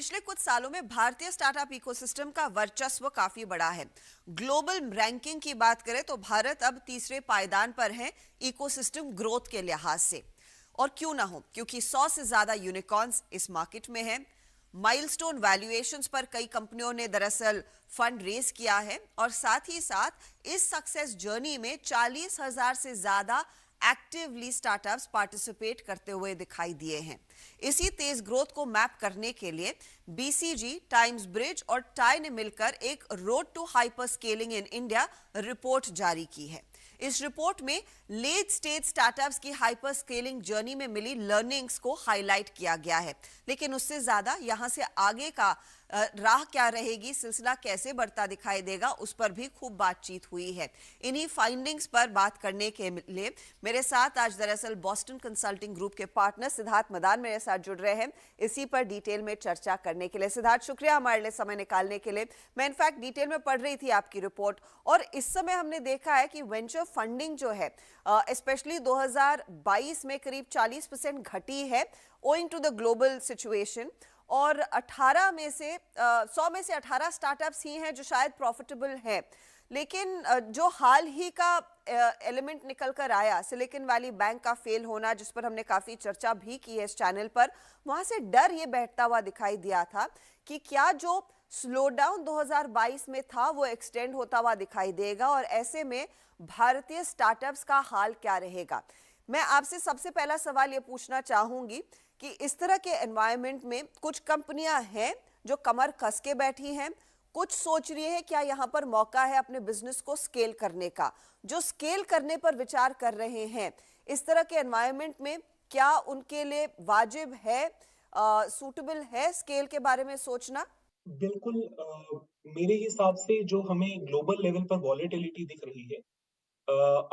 पिछले कुछ सालों में भारतीय स्टार्टअप इकोसिस्टम का वर्चस्व काफी बड़ा है। ग्लोबल रैंकिंग की बात करें तो भारत अब तीसरे पायदान पर है इकोसिस्टम ग्रोथ के लिहाज से। और क्यों ना हो, क्योंकि 100 से ज्यादा यूनिकॉर्न्स इस मार्केट में हैं। माइलस्टोन वैल्यूएशंस पर कई कंपनियों ने दरअसल फंड रेज किया है और साथ ही साथ इस सक्सेस जर्नी में 40,000 से ज्यादा एक्टिवली स्टार्टअप्स पार्टिसिपेट करते हुए दिखाई दिए हैं। इसी तेज ग्रोथ को मैप करने के लिए बीसीजी, टाइम्स ब्रिज और टाई ने मिलकर एक road to hyperscaling in India report जारी की है। इस रिपोर्ट में लेट स्टेज स्टार्टअप्स की हाइपर स्केलिंग जर्नी में मिली लर्निंग्स को हाईलाइट किया गया है। लेकिन उससे ज्यादा यहां से आगे का राह क्या रहेगी, सिलसिला कैसे बढ़ता दिखाई देगा, उस पर भी खूब बातचीत हुई है। इन्हीं फाइंडिंग्स पर बात करने के लिए मेरे साथ आज दरअसल बॉस्टन कंसल्टिंग ग्रुप के पार्टनर सिद्धार्थ मदान मेरे साथ जुड़ रहे हैं इसी पर डिटेल में चर्चा करने के लिए। सिद्धार्थ, शुक्रिया हमारे लिए समय निकालने के लिए। मैं इनफैक्ट डिटेल में पढ़ रही थी आपकी रिपोर्ट और इस समय हमने देखा है कि वेंचर फंडिंग जो है स्पेशली 2022 में करीब 40% घटी है owing to the global situation. और 18 में से 100 में से 18 स्टार्टअप्स ही हैं जो शायद प्रॉफिटेबल हैं। लेकिन जो हाल ही का एलिमेंट निकल कर आया, सिलिकॉन वैली बैंक का फेल होना, जिस पर हमने काफी चर्चा भी की है इस चैनल पर, वहां से डर ये बैठता हुआ दिखाई दिया था कि क्या जो स्लो डाउन 2022 में था वो एक्सटेंड होता हुआ दिखाई देगा और ऐसे में भारतीय स्टार्टअप्स का हाल क्या रहेगा। मैं आपसे सबसे पहला सवाल ये पूछना चाहूंगी कि इस तरह के एनवायरनमेंट में कुछ कंपनियां हैं जो कमर कस के बैठी हैं, कुछ सोच रही है क्या यहाँ पर मौका है अपने बिजनेस को स्केल करने का, जो स्केल करने पर विचार कर रहे हैं। इस तरह के एनवायरनमेंट में क्या उनके लिए वाजिब है, सूटेबल है स्केल के बारे में सोचना? बिल्कुल। मेरे हिसाब से जो हमें ग्लोबल लेवल पर वॉलेटिलिटी दिख रही है,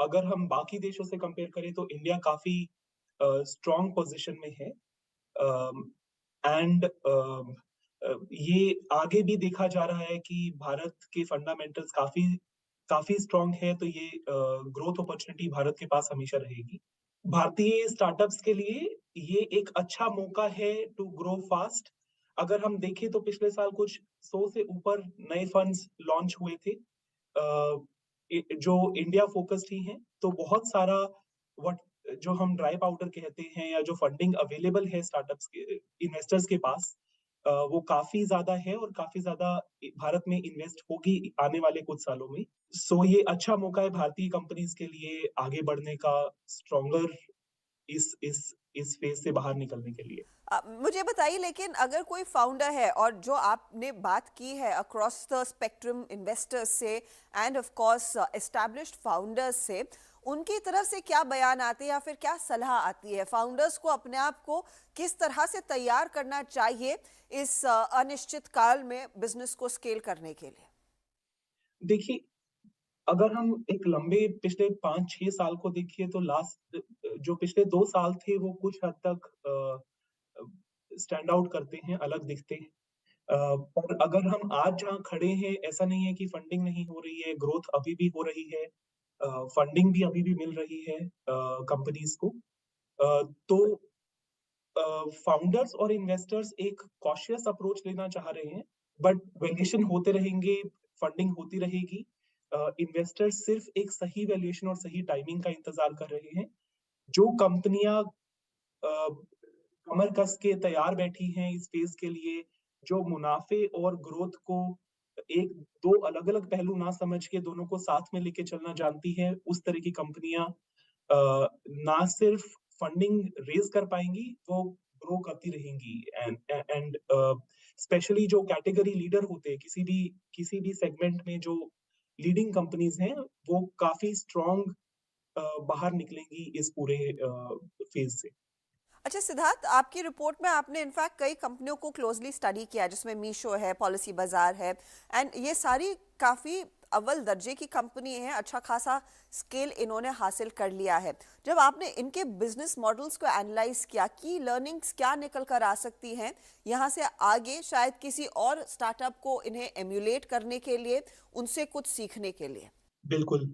अगर हम बाकी देशों से कंपेयर करें तो इंडिया काफी स्ट्रांग पोजीशन में है। एंड ये आगे भी देखा जा रहा है कि भारत के फंडामेंटल्स काफी काफी स्ट्रांग है, तो ये ग्रोथ अपॉर्चुनिटी भारत के पास हमेशा रहेगी। भारतीय स्टार्टअप्स के लिए ये एक अच्छा मौका है टू ग्रो फास्ट। अगर हम देखें तो पिछले साल कुछ 100 से ऊपर नए फंड्स लॉन्च हुए थे, जो इंडिया फोकस्ड ही हैं। तो बहुत सारा व्हाट जो हम ड्राई पाउडर कहते हैं या जो फंडिंग अवेलेबल है स्टार्टअप्स के इन्वेस्टर्स के पास, वो काफी ज्यादा है और काफी ज्यादा भारत में इन्वेस्ट होगी आने वाले कुछ सालों में। सो ये अच्छा मौका है भारतीय कंपनीज के लिए आगे बढ़ने का, स्ट्रॉन्गर इस फेज से बाहर निकलने के लिए। मुझे बताइए, लेकिन अगर कोई फाउंडर है और जो आपने बात की है अक्रॉस द स्पेक्ट्रम इन्वेस्टर्स से end of course established founders से, उनकी तरफ से क्या बयान आते हैं या फिर क्या सलाह आती है फाउंडर्स को अपने आप को किस तरह से तैयार करना चाहिए इस अनिश्चित काल में बिजनेस को स्केल करने के लिए? देखिए, अगर हम एक लंबे पिछले 5-6 साल को देखिए तो लास्ट जो पिछले 2 साल थे वो कुछ हद तक स्टैंड आउट करते हैं, अलग दिखते हैं। पर अगर हम आज जहाँ खड़े हैं, ऐसा नहीं है कि फंडिंग नहीं हो रही है, ग्रोथ अभी भी हो रही है, फंडिंग भी अभी भी मिल रही है कंपनीज को। तो फाउंडर्स और इन्वेस्टर्स एक कॉशियस अप्रोच लेना चाह रहे हैं, बट वैल्यूएशन होते रहेंगे, फंडिंग होती रहेगी। इन्वेस्टर्स सिर्फ एक सही वैल्यूएशन और सही टाइमिंग का इंतजार कर रहे हैं। जो कंपनियां कमर कस के तैयार बैठी हैं इस फेज के लिए, जो मुनाफे और ग्रोथ को एक दो अलग अलग पहलू ना समझ के दोनों को साथ में लेके चलना जानती है, उस तरह की कंपनियां ना सिर्फ फंडिंग रेज कर पाएंगी, वो ग्रो करती रहेंगी। एंड स्पेशली जो कैटेगरी लीडर होते हैं किसी भी सेगमेंट में, जो लीडिंग कंपनीज हैं, वो काफी स्ट्रांग बाहर निकलेंगी इस पूरे फेज से। अच्छा सिद्धार्थ, आपकी रिपोर्ट में आपने इनफैक्ट कई कंपनियों को क्लोजली स्टडी किया जिसमें मीशो है, पॉलिसी बाजार है, एंड ये सारी काफ़ी अव्वल दर्जे की कंपनी है, अच्छा खासा स्केल इन्होंने हासिल कर लिया है। जब आपने इनके बिजनेस मॉडल्स को एनालाइज किया, की लर्निंग्स क्या निकल कर आ सकती हैं यहाँ से आगे, शायद किसी और स्टार्टअप को इन्हें एम्यूलेट करने के लिए, उनसे कुछ सीखने के लिए? बिल्कुल।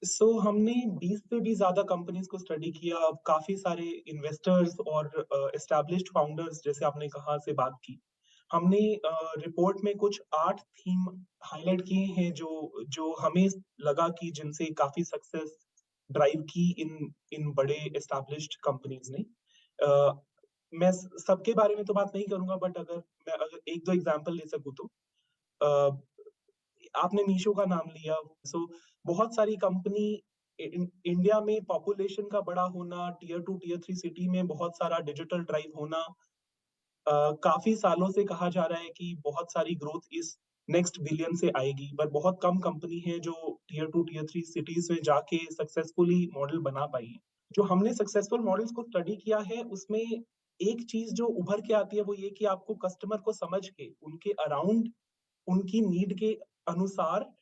सो हमने 20 से भी ज़्यादा कंपनीज़ को स्टडी किया। अब काफ़ी सारे इन्वेस्टर्स और एस्टैब्लिश्ड फाउंडर्स, जैसे आपने कहा, से बात की। हमने रिपोर्ट में कुछ 8 थीम हाइलाइट किए हैं जो जो हमें लगा कि जिनसे काफ़ी सक्सेस ड्राइव की इन इन बड़े एस्टेब्लिश्ड कंपनीज़ ने। मैं सबके बारे में तो बात नहीं करूँगा, बट अगर 1-2 एग्ज़ाम्पल ले सकूँ तो अ, आपने मीशो का नाम लिया, सो बहुत सारी कंपनी इंडिया में पॉपुलेशन का बड़ा होना, टियर 2, टियर 3 सिटी में बहुत सारा डिजिटल ड्राइव होना, काफ़ी सालों से कहा जा रहा है कि बहुत सारी ग्रोथ इस नेक्स्ट बिलियन से आएगी, पर बहुत कम कंपनी है जो टियर 2, टियर 3 सिटीज़ में जाके सक्सेसफुली मॉडल बना पाई है। जो हमने सक्सेसफुल मॉडल्स को स्टडी किया है, उसमें एक चीज़ जो उभर के आती है, वो ये कि आपको कस्टमर को समझ के, उनके अराउंड, उनकी नीड के अनुसार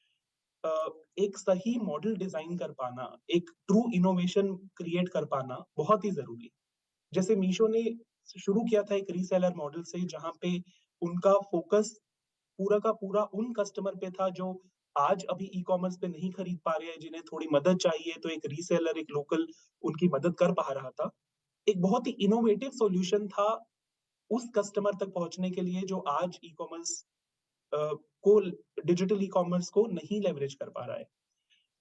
अ, एक सही मॉडल डिज़ाइन कर पाना, एक ट्रू इनोवेशन क्रिएट कर पाना बहुत ही ज़रूरी है। जैसे मीशो ने शुरू किया था एक रीसेलर मॉडल से, जहाँ पे उनका फ़ोकस पूरा का पूरा उन कस्टमर पे था जो आज अभी ई-कॉमर्स पे नहीं खरीद पा रहे हैं, जिन्हें थोड़ी मदद चाहिए, तो एक रीसेलर, एक लोकल उनकी मदद कर पा रहा था। एक बहुत ही इनोवेटिव सॉल्यूशन था उस कस्टमर तक पहुँचने के लिए जो आज ई-कॉमर्स अ, को डिजिटल ई-कॉमर्स को नहीं लेवरेज कर पा रहा है।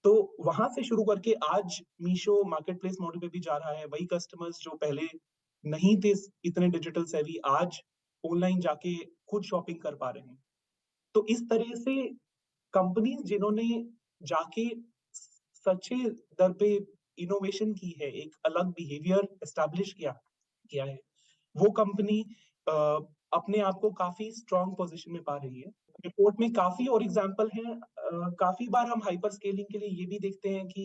तो वहाँ से शुरू करके आज मीशो मार्केटप्लेस मॉडल पे भी जा रहा है। वही कस्टमर्स जो पहले नहीं थे इतने डिजिटल सेवी, आज ऑनलाइन जाके खुद शॉपिंग कर पा रहे हैं। तो इस तरह से कंपनीज़ जिन्होंने जाके सच्चे दर पे इनोवेशन की है, एक अलग बिहेवियर एस्टेब्लिश किया है, वो कंपनी अ, अपने आप को काफ़ी स्ट्रॉन्ग पोज़ीशन में पा रही है। रिपोर्ट में काफ़ी और एग्ज़ाम्पल हैं। काफ़ी बार हम हाइपर स्केलिंग के लिए ये भी देखते हैं कि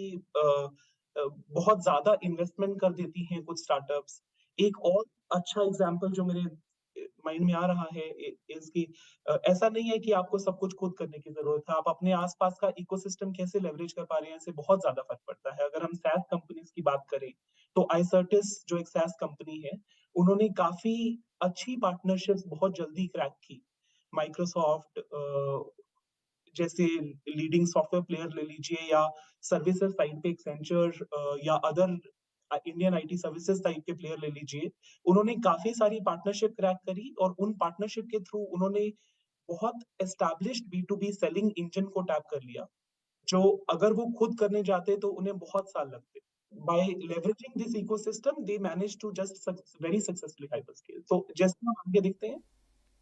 बहुत ज़्यादा इन्वेस्टमेंट कर देती हैं कुछ स्टार्टअप्स। एक और अच्छा एग्ज़ाम्पल जो मेरे माइंड में आ रहा है इज़ कि ऐसा नहीं है कि आपको सब कुछ खुद करने की ज़रूरत है। आप अपने आस-पास का इकोसिस्टम कैसे लेवरेज कर पा रहे हैं, इससे बहुत ज़्यादा फ़र्क पड़ता है। अगर हम SaaS कंपनीज़ की बात करें, तो iCertis जो एक SaaS कंपनी है, उन्होंने काफ़ी अच्छी पार्टनरशिप्स बहुत जल्दी क्रैक की। माइक्रोसॉफ्ट जैसे लीडिंग सॉफ्टवेयर प्लेयर ले लीजिए, या सर्विसेज़ साइड पे एक्सेंचर या other Indian IT services type के प्लेयर ले लीजिए। उन्होंने काफ़ी सारी पार्टनरशिप क्रैक करी और उन पार्टनरशिप के थ्रू उन्होंने बहुत established B to B selling engine को टैप कर लिया, जो अगर वो खुद करने जाते तो उन्हें बहुत साल लगते। By leveraging this ecosystem, they managed to just very successfully hyperscale. तो जैसे हम आगे देखते हैं।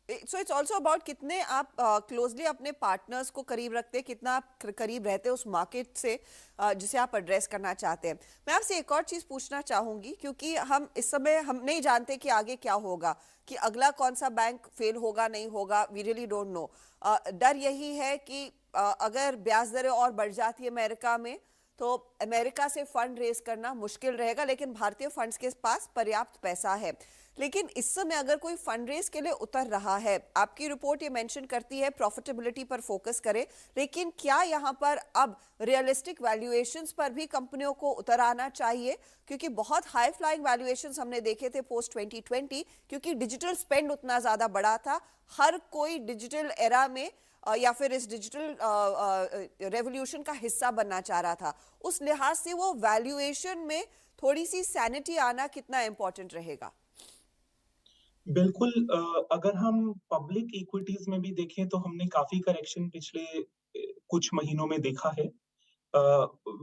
सो इट्स ऑल्सो अबाउट कितने आप क्लोजली अपने पार्टनर्स को करीब रखते हैं, कितना आप करीब रहते हैं उस मार्केट से जिसे आप एड्रेस करना चाहते हैं। मैं आपसे एक और चीज़ पूछना चाहूँगी, क्योंकि हम इस समय हम नहीं जानते कि आगे क्या होगा, कि अगला कौन सा बैंक फेल होगा नहीं होगा, वी रियली डोंट नो। डर यही है कि अगर ब्याज दरें और बढ़ जाती है अमेरिका में, तो अमेरिका से फंड रेज करना मुश्किल रहेगा, लेकिन भारतीय फंड्स के पास पर्याप्त पैसा है। लेकिन इस समय अगर कोई फंड रेज के लिए उतर रहा है, आपकी रिपोर्ट ये मेंशन करती है प्रॉफिटेबिलिटी पर फोकस करें, लेकिन क्या यहाँ पर अब रियलिस्टिक वैल्यूएशंस पर भी कंपनियों को उतर आना चाहिए? क्योंकि बहुत हाई फ्लाइंग वैल्यूएशंस हमने देखे थे पोस्ट 2020, क्योंकि डिजिटल स्पेंड उतना ज्यादा बड़ा था। हर कोई डिजिटल एरा में या फिर इस डिजिटल रेवोल्यूशन का हिस्सा बनना चाह रहा था। उस लिहाज से वो वैल्यूएशन में थोड़ी सी सैनिटी आना कितना इंपॉर्टेंट रहेगा? बिल्कुल, अगर हम पब्लिक इक्विटीज़ में भी देखें तो हमने काफ़ी करेक्शन पिछले कुछ महीनों में देखा है। अ,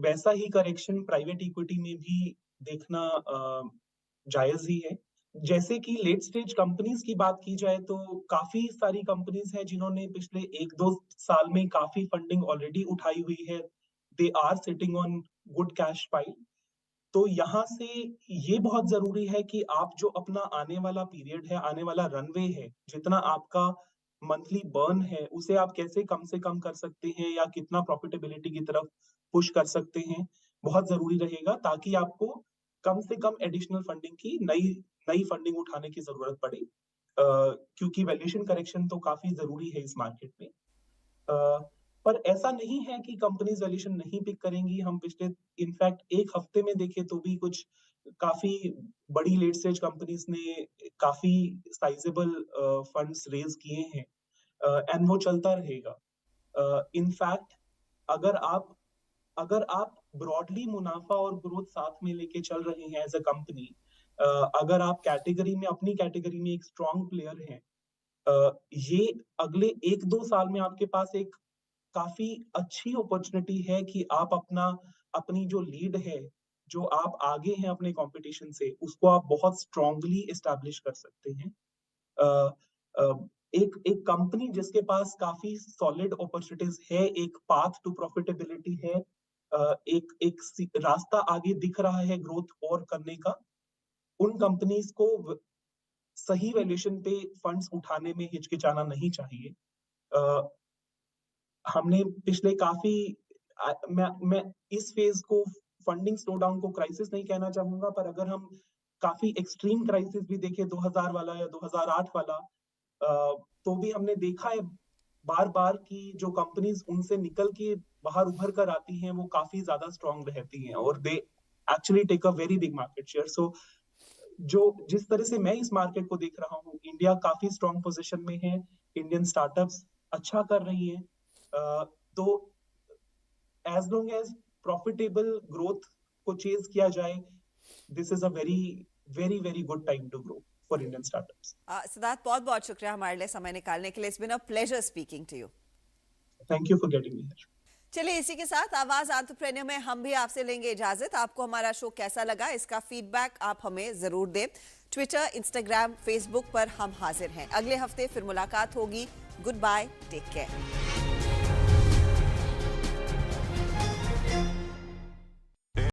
वैसा ही करेक्शन प्राइवेट इक्विटी में भी देखना जायज़ ही है। जैसे कि लेट स्टेज कंपनीज़ की बात की जाए तो काफ़ी सारी कंपनीज़ हैं जिन्होंने पिछले 1-2 साल में काफ़ी फंडिंग ऑलरेडी उठाई हुई है। They are sitting on good cash pile. तो यहाँ से ये बहुत ज़रूरी है कि आप जो अपना आने वाला पीरियड है, आने वाला रनवे है, जितना आपका मंथली बर्न है, उसे आप कैसे कम से कम कर सकते हैं या कितना प्रॉफिटेबिलिटी की तरफ पुश कर सकते हैं, बहुत ज़रूरी रहेगा, ताकि आपको कम से कम एडिशनल फंडिंग की नई नई फंडिंग उठाने की ज़रूरत पड़े। क्योंकि वैल्यूएशन करेक्शन तो काफ़ी ज़रूरी है इस मार्केट में। अ, पर ऐसा नहीं है कि कंपनीज़ वैल्यूएशन नहीं पिक करेंगी। हम पिछले इनफैक्ट 1 हफ्ते में देखें तो भी कुछ काफ़ी बड़ी लेट स्टेज कंपनीज़ ने काफ़ी साइज़ेबल फंड्स रेज़ किए हैं, एंड वो चलता रहेगा। इनफैक्ट अगर आप अगर आप ब्रॉडली मुनाफ़ा और ग्रोथ साथ में लेके चल रहे हैं एज़ अ कंपनी, अगर आप कैटेगरी में अपनी कैटेगरी में एक स्ट्रॉन्ग प्लेयर हैं, ये अगले 1-2 साल में आपके पास एक काफ़ी अच्छी अपॉर्च्युनिटी है कि आप अपनी जो लीड है, जो आप आगे हैं अपने कॉम्पिटिशन से, उसको आप बहुत स्ट्रांगली एस्टैब्लिश कर सकते हैं। अ एक एक कंपनी जिसके पास काफ़ी सॉलिड अपॉर्च्युनिटीज़ है, एक पाथ टू प्रॉफिटेबिलिटी है, एक एक सी रास्ता आगे दिख रहा है ग्रोथ और करने का, उन कंपनीज़ को सही वैल्यूएशन पे फंड्स उठाने में हिचकिचाना नहीं चाहिए। अ, हमने पिछले काफ़ी मैं इस फ़ेज़ को फंडिंग स्लो डाउन को क्राइसिस नहीं कहना चाहूँगा, पर अगर हम काफ़ी एक्सट्रीम क्राइसिस भी देखें 2000 वाला या 2008 वाला, तो भी हमने देखा है बार-बार कि जो कंपनीज़ उनसे निकल के बाहर उभर कर आती हैं, वो काफ़ी ज़्यादा स्ट्रॉन्ग रहती हैं और they actually take a very big market share. So जो जिस तरह से मैं इस मार्केट को देख रहा हूँ, इंडिया काफ़ी स्ट्रॉन्ग पोज़ीशन में है, इंडियन स्टार्टअप्स अच्छा कर रही हैं। तो as long as profitable growth को चेज़ किया जाए, this is a very, very, very good time to grow for Indian startups. Siddharth, बहुत बहुत शुक्रिया हमारे लिए समय निकालने के लिए। It's been a pleasure speaking to you. Thank you for getting me here. चलिए, इसी के साथ आवाज एंटरप्रेन्योर में हम भी आपसे लेंगे इजाजत। आपको हमारा शो कैसा लगा, इसका फीडबैक आप हमें जरूर दें। ट्विटर, इंस्टाग्राम, फेसबुक पर हम हाजिर हैं। अगले हफ्ते फिर मुलाकात होगी। Goodbye, take care.